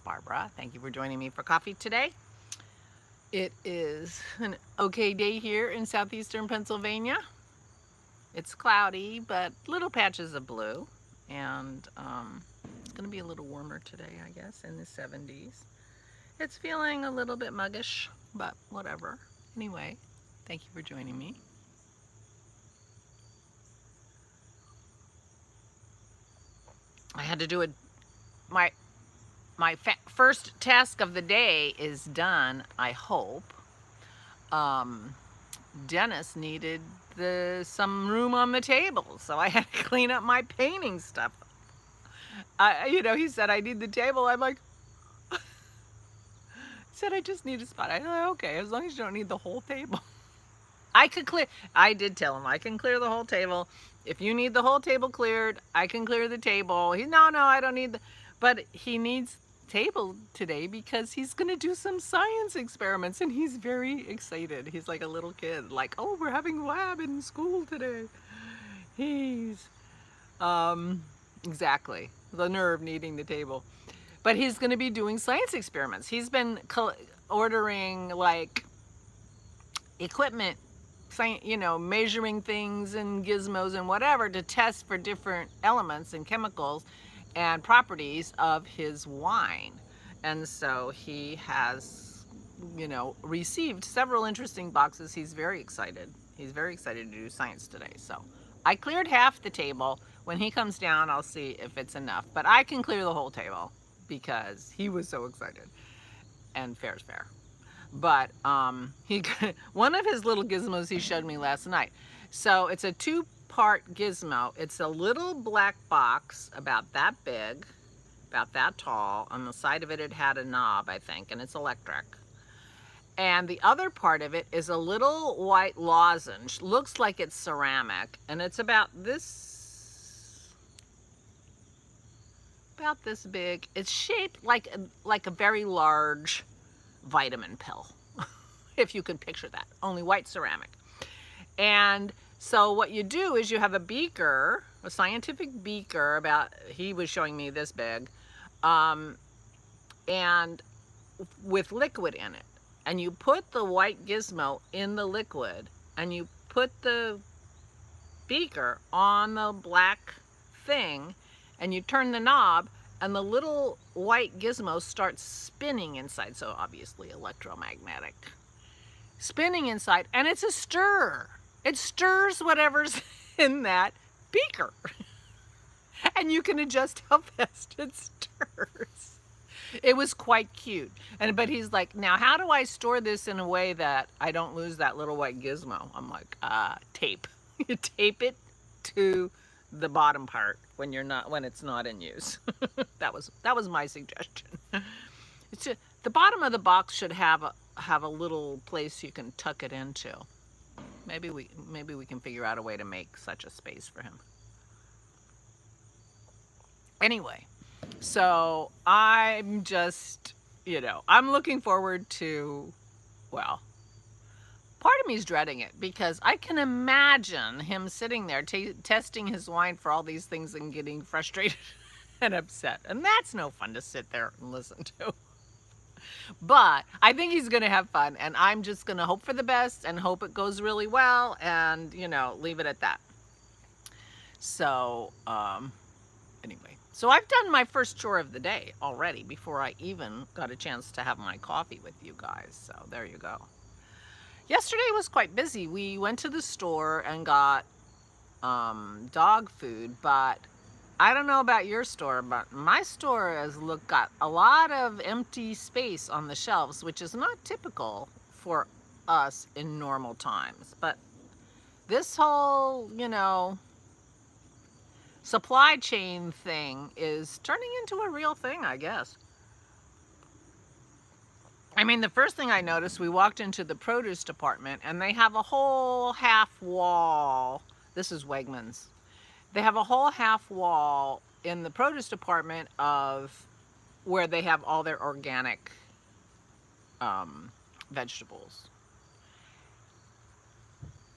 Barbara. Thank you for joining me for coffee today. It is an okay day here in southeastern Pennsylvania. It's cloudy, but little patches of blue. And it's going to be a little warmer today, I guess, in the 70s. It's feeling a little bit muggish, but whatever. Anyway, thank you for joining me. I had to do my first task of the day is done, I hope. Dennis needed some room on the table, so I had to clean up my painting stuff. He said, I need the table. I'm like, he said, I just need a spot. I thought, okay, as long as you don't need the whole table. I did tell him, I can clear the whole table. If you need the whole table cleared, I can clear the table. No, I don't need but he needs table today because he's going to do some science experiments and he's very excited. He's like a little kid, like, oh, we're having lab in school today. He's, exactly, the nerve needing the table. But he's going to be doing science experiments. He's been ordering like equipment, measuring things and gizmos and whatever to test for different elements and chemicals and properties of his wine. And so he has, received several interesting boxes. He's very excited. He's very excited to do science today. So I cleared half the table. When he comes down, I'll see if it's enough. But I can clear the whole table because he was so excited. And fair's fair. But one of his little gizmos he showed me last night. So it's a two-part gizmo. It's a little black box about that big, about that tall. On the side of it, it had a knob, I think, and it's electric. And the other part of it is a little white lozenge. Looks like it's ceramic, and it's about this big. It's shaped like a very large vitamin pill, if you can picture that, only white ceramic. And so what you do is you have a beaker, a scientific beaker, he was showing me this big, and with liquid in it. And you put the white gizmo in the liquid, and you put the beaker on the black thing, and you turn the knob, and the little white gizmo starts spinning inside. So obviously electromagnetic. Spinning inside, and it's a stirrer. It stirs whatever's in that beaker. And you can adjust how fast it stirs. It was quite cute. But he's like, now how do I store this in a way that I don't lose that little white gizmo? I'm like, tape. You tape it to the bottom part when it's not in use. that was my suggestion. The bottom of the box should have a little place you can tuck it into. Maybe we can figure out a way to make such a space for him. Anyway, so I'm just, I'm looking forward to, well, part of me is dreading it because I can imagine him sitting there testing his wine for all these things and getting frustrated and upset. And that's no fun to sit there and listen to. But I think he's going to have fun, and I'm just going to hope for the best and hope it goes really well and, leave it at that. So, anyway. So I've done my first chore of the day already before I even got a chance to have my coffee with you guys. So there you go. Yesterday was quite busy. We went to the store and got dog food, but I don't know about your store, but my store has got a lot of empty space on the shelves, which is not typical for us in normal times. But this whole, supply chain thing is turning into a real thing, I guess. I mean, the first thing I noticed, we walked into the produce department and they have a whole half wall. This is Wegmans. They have a whole half wall in the produce department of where they have all their organic vegetables.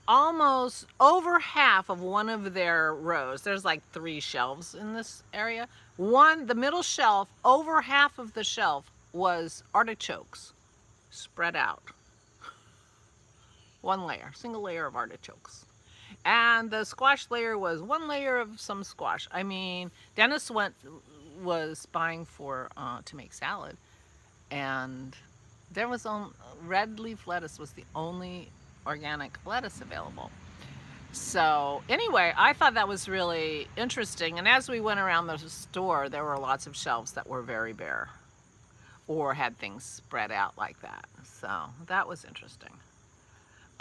Almost over half of one of their rows, there's like 3 shelves in this area, The middle shelf, over half of the shelf was artichokes spread out. One layer, single layer of artichokes. And the squash layer was one layer of some squash. I mean, Dennis was buying for to make salad, and there was red leaf lettuce was the only organic lettuce available. So anyway, I thought that was really interesting. And as we went around the store, there were lots of shelves that were very bare or had things spread out like that. So that was interesting.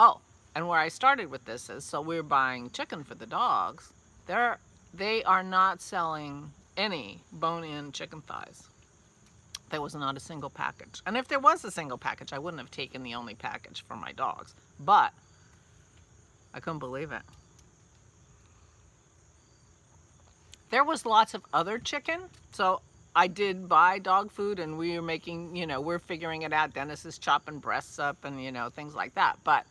Oh, and where I started with this is, so we're buying chicken for the dogs. They are not selling any bone-in chicken thighs. There was not a single package. And if there was a single package, I wouldn't have taken the only package for my dogs. But I couldn't believe it. There was lots of other chicken. So I did buy dog food, and we were making, we're figuring it out. Dennis is chopping breasts up and, things like that. But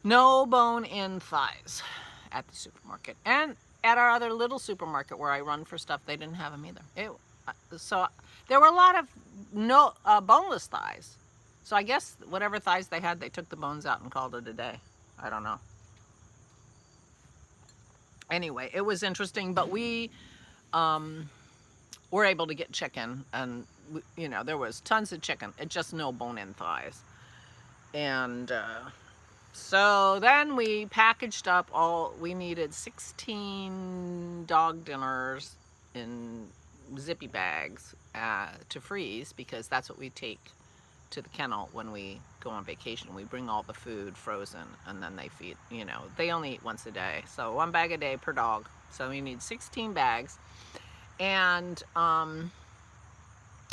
no bone-in thighs at the supermarket. And at our other little supermarket where I run for stuff, they didn't have them either. So there were a lot of boneless thighs. So I guess whatever thighs they had, they took the bones out and called it a day. I don't know. Anyway, it was interesting, but we were able to get chicken, and there was tons of chicken. It just no bone-in thighs. And so then we packaged up we needed 16 dog dinners in zippy bags to freeze, because that's what we take to the kennel when we go on vacation. We bring all the food frozen, and then they feed, they only eat once a day. So 1 bag a day per dog. So we need 16 bags. And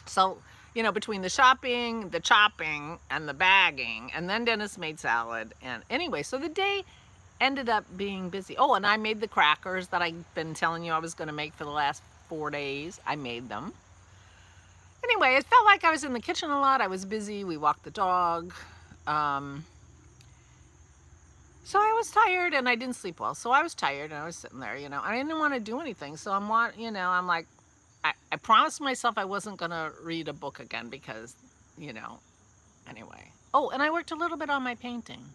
so, between the shopping, the chopping, and the bagging, and then Dennis made salad. And anyway, so the day ended up being busy. Oh, and I made the crackers that I've been telling you I was going to make for the last 4 days. I made them. Anyway, it felt like I was in the kitchen a lot. I was busy. We walked the dog. So I was tired, and I didn't sleep well. So I was tired, and I was sitting there, I didn't want to do anything. So I'm like, I promised myself I wasn't going to read a book again because, anyway. Oh, and I worked a little bit on my painting.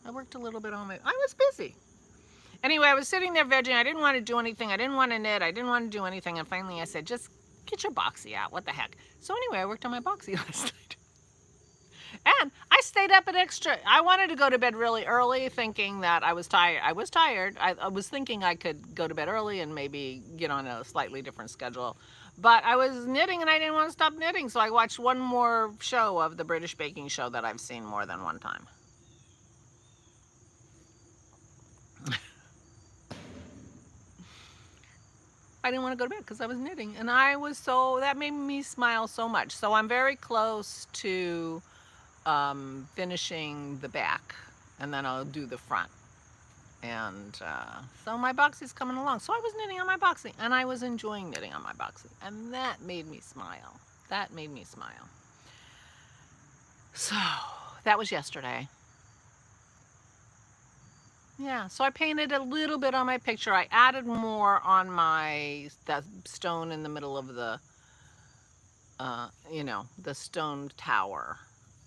I was busy. Anyway, I was sitting there vegging. I didn't want to do anything. I didn't want to knit. I didn't want to do anything. And finally I said, just get your boxy out. What the heck? So anyway, I worked on my boxy last night. And I stayed up I wanted to go to bed really early, thinking that I was tired. I was thinking I could go to bed early and maybe get on a slightly different schedule. But I was knitting, and I didn't want to stop knitting. So I watched one more show of the British baking show that I've seen more than one time. I didn't want to go to bed because I was knitting, and that made me smile so much. So I'm very close to finishing the back, and then I'll do the front. And so my boxy's coming along. So I was knitting on my boxy, and I was enjoying knitting on my boxy, and that made me smile. So that was yesterday. Yeah, so I painted a little bit on my picture. I added more on that stone in the middle of the, the stone tower.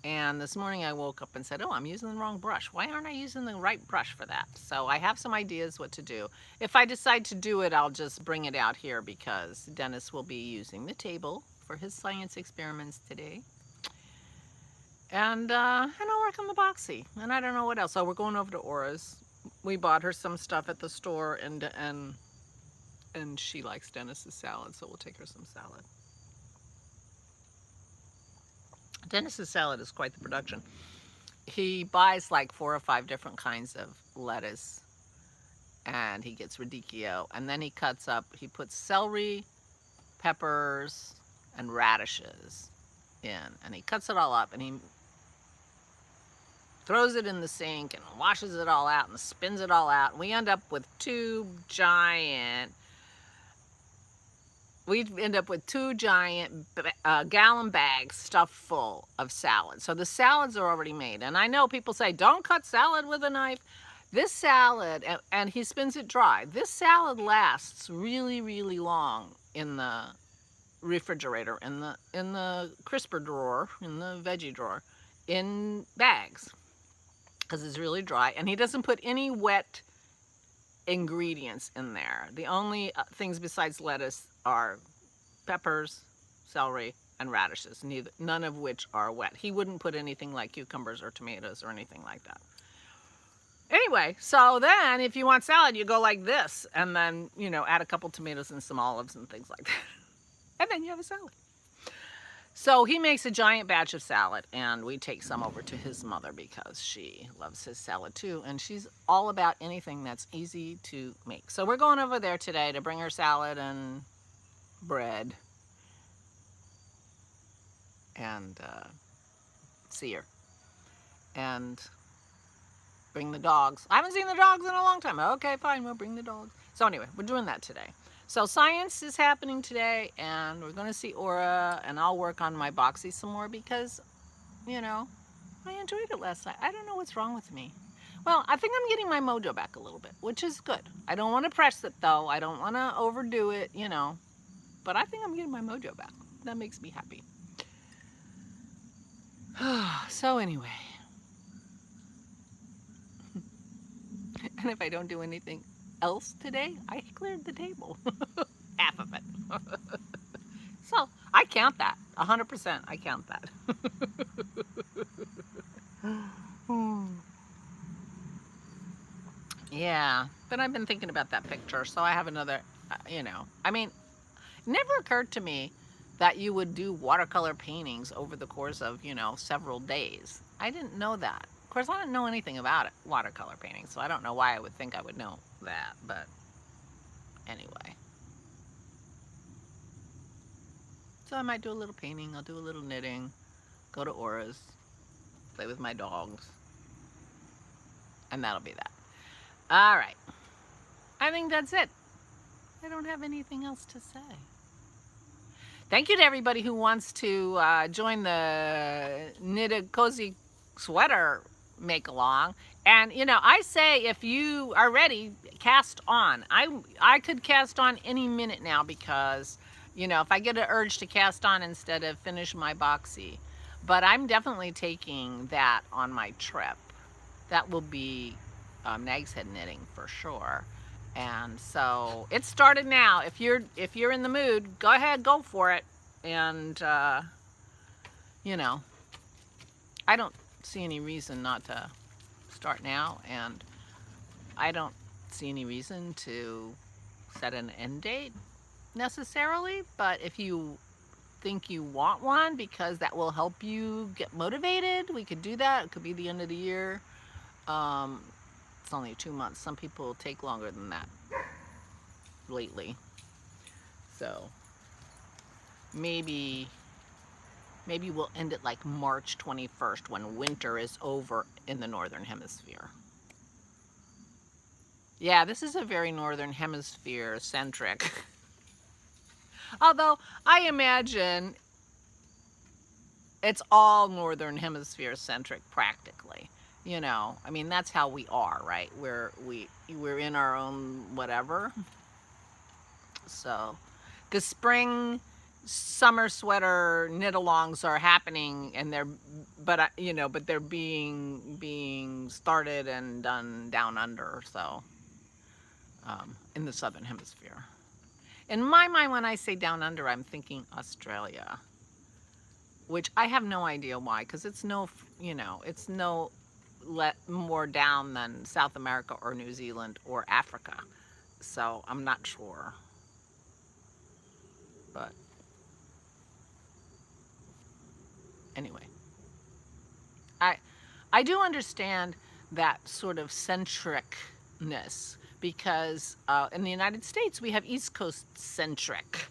And this morning I woke up and said, oh, I'm using the wrong brush. Why aren't I using the right brush for that? So I have some ideas what to do. If I decide to do it, I'll just bring it out here, because Dennis will be using the table for his science experiments today. And I'll work on the boxy. And I don't know what else. So we're going over to Aura's. We bought her some stuff at the store, and she likes Dennis's salad, so we'll take her some salad. Dennis's salad is quite the production. He buys like 4 or 5 different kinds of lettuce, and he gets radicchio, and then he puts celery, peppers, and radishes in, and he cuts it all up, and he throws it in the sink and washes it all out and spins it all out. And we end up with 2 giant gallon bags stuffed full of salad. So the salads are already made. And I know people say, don't cut salad with a knife. This salad, and he spins it dry. This salad lasts really, really long in the refrigerator, in the crisper drawer, in the veggie drawer, in bags, because it's really dry. And he doesn't put any wet ingredients in there. The only things besides lettuce are peppers, celery, and radishes, none of which are wet. He wouldn't put anything like cucumbers or tomatoes or anything like that. Anyway, so then if you want salad, you go like this, and then, you know, add a couple tomatoes and some olives and things like that. And then you have a salad. So he makes a giant batch of salad, and we take some over to his mother because she loves his salad too, and she's all about anything that's easy to make. So we're going over there today to bring her salad and bread and see her. And bring the dogs. I haven't seen the dogs in a long time. Okay, fine, we'll bring the dogs. So anyway, we're doing that today. So science is happening today, and we're going to see Aura, and I'll work on my boxy some more because, you know, I enjoyed it last night. I don't know what's wrong with me. Well, I think I'm getting my mojo back a little bit, which is good. I don't want to press it, though. I don't want to overdo it, you know. But I think I'm getting my mojo back. That makes me happy. So anyway. And if I don't do anything else today, I cleared the table. Half of it. So I count that. 100%. I count that. Yeah. But I've been thinking about that picture. So I have another, you know. I mean, it never occurred to me that you would do watercolor paintings over the course of, you know, several days. I didn't know that. Of course, I didn't know anything about it, watercolor painting, so I don't know why I would think I would know that, but anyway. So I might do a little painting, I'll do a little knitting, go to Aura's, play with my dogs, and that'll be that. All right. I think that's it. I don't have anything else to say. Thank you to everybody who wants to join the Knit a Cozy Sweater make along. And you know, I say if you are ready, cast on. I could cast on any minute now because, you know, if I get an urge to cast on instead of finish my boxy. But I'm definitely taking that on my trip. That will be Nag's Head knitting for sure. And so it started now. If you're in the mood, go ahead, go for it. And you know, I don't see any reason not to start now, and I don't see any reason to set an end date necessarily, but if you think you want one because that will help you get motivated, we could do that. It could be the end of the year. It's only 2 months. Some people take longer than that lately. So maybe we'll end it like March 21st when winter is over in the Northern Hemisphere. Yeah, this is a very Northern Hemisphere centric. Although I imagine it's all Northern Hemisphere centric practically. You know, I mean, that's how we are, right? We're in our own whatever. So the spring summer sweater knit-alongs are happening, and they're being started and done down under, so in the Southern Hemisphere. In my mind, when I say down under, I'm thinking Australia, which I have no idea why, because it's no, you know, it's no more down than South America or New Zealand or Africa, so I'm not sure. But anyway, I do understand that sort of centricness because in the United States we have East Coast centric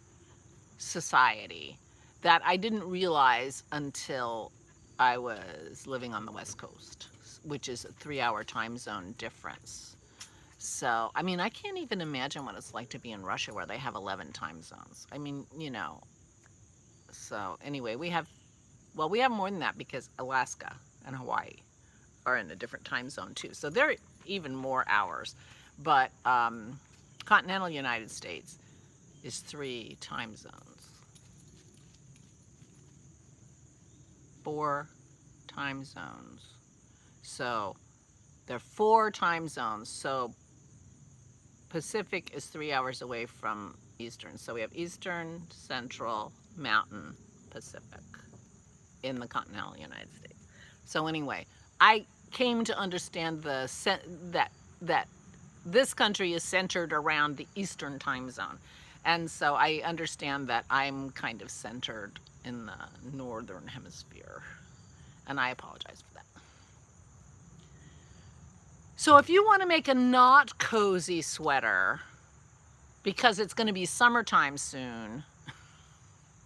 society that I didn't realize until I was living on the West Coast, which is a 3-hour time zone difference. So, I mean, I can't even imagine what it's like to be in Russia where they have 11 time zones. I mean, you know, so anyway, we have more than that because Alaska and Hawaii are in a different time zone too. So they're even more hours. But continental United States, is 3 time zones. 4 time zones. So there are 4 time zones. So Pacific is 3 hours away from Eastern. So we have Eastern, Central, Mountain, Pacific in the continental United States. So anyway, I came to understand that this country is centered around the Eastern time zone. And so I understand that I'm kind of centered in the Northern Hemisphere. And I apologize for that. So if you want to make a not cozy sweater, because it's going to be summertime soon,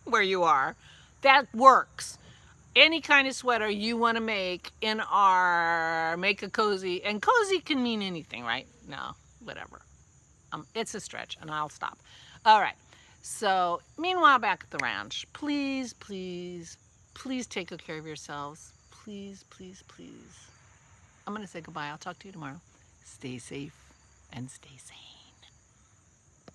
where you are, that works. Any kind of sweater you want to make in our Make a Cozy, and cozy can mean anything, right? No, whatever. It's a stretch, and I'll stop. All right. So, meanwhile, back at the ranch, please, please, please take good care of yourselves. Please, please, please. I'm going to say goodbye. I'll talk to you tomorrow. Stay safe and stay sane.